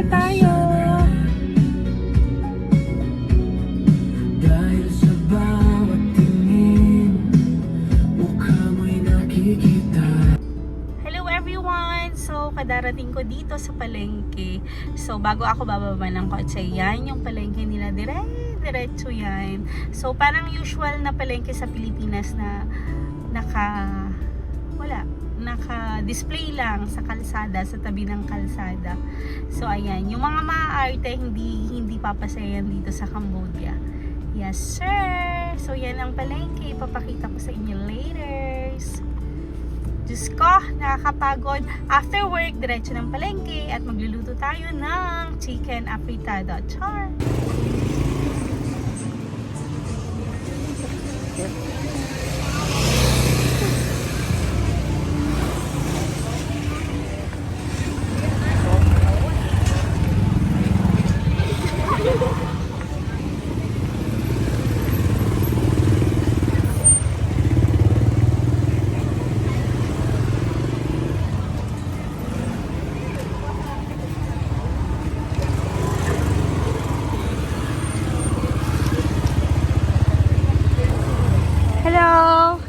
ulit tayo. Dahil sa bawat tingin, mukha mo'y nakikita. Hello everyone! So, kadarating ko dito sa palengke. So, bago ako bababa ng kotse, yan yung palengke nila. Diretso yan. So, parang usual na palengke sa Pilipinas na naka-display lang sa kalsada, sa tabi ng kalsada. So, ayan. Yung mga maaarte, hindi papasayan dito sa Cambodia. Yes, sir! So, yan ang palengke. Ipapakita ko sa inyo later. Diyos ko, nakakapagod. After work, diretso ng palengke at magluluto tayo ng chicken afritada. Char! Hello!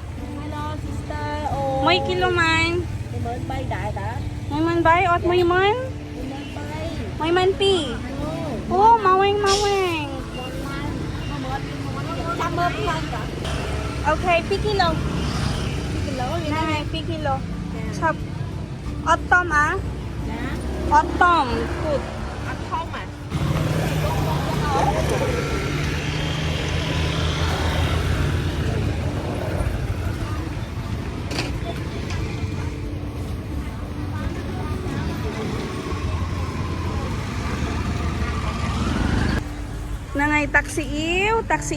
Hello, sister. Oh. Moy kilo man. Mình bay đại đã. Moy man bay ot moy man. Mình bay. Moy man pi. Hello. Oh, maweng. Cảm ơn anh cả. Okay, pi kilo. Kilo vậy đó. Nay, pi kilo. Chop. Ot tom ah. Dạ. Ot tom. Good. Ăn không à? Nangay taxi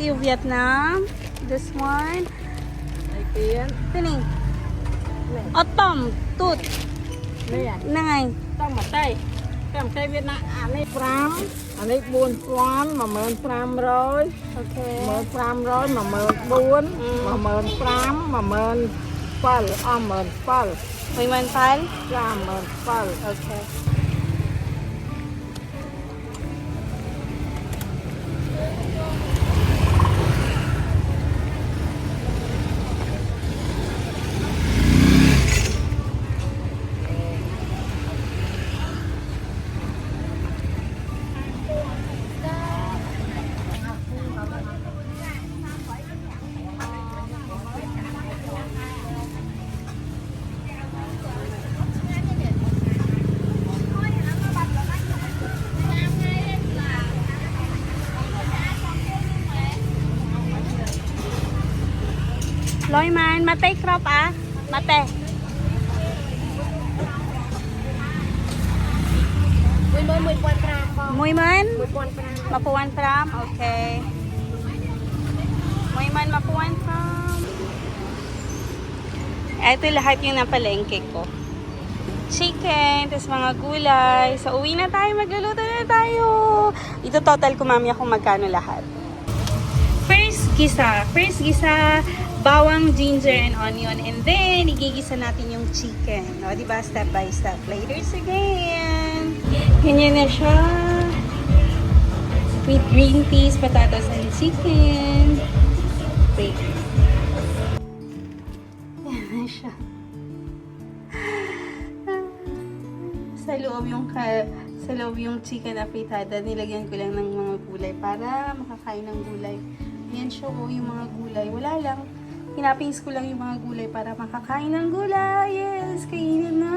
iw Vietnam. This one. Đây kia. Tini. Ot tom. Tut. Đây à. Nangay. Trong mặt đây. Trong cây Việt Nam anh ấy pram. Anh ấy buôn pram mà mờn pram rồi. Okay. Mờn pram rồi mà mờn buôn. Mà mờn pram mà mờn pal. Mờn pal. Moy man pal. Pram mờn pal. Okay. Lôi man, mate crop ah. Mate. Mình quan pram không? Moy man. Mình quan pram. Mapuan pram. Okay. Moy man mapuan pram. Ito lahat yung napalengke ko. Chicken, tapos mga gulay. So, uwi na tayo. Magluluto na tayo. Ito total ko mami kung magkano lahat. First gisa, bawang, ginger, and onion. And then, igigisa natin yung chicken. O, diba? Step by step. Later again. Ganyan na siya. With green peas, potatoes, and chicken. Wait. Yan na siya. Sa loob yung chicken afritada, nilagyan ko lang ng mga gulay para makakain ng gulay. Yan siya yung mga gulay. Wala lang. Hinapings ko lang yung mga gulay para makakain ng gulay. Yes, kainin na.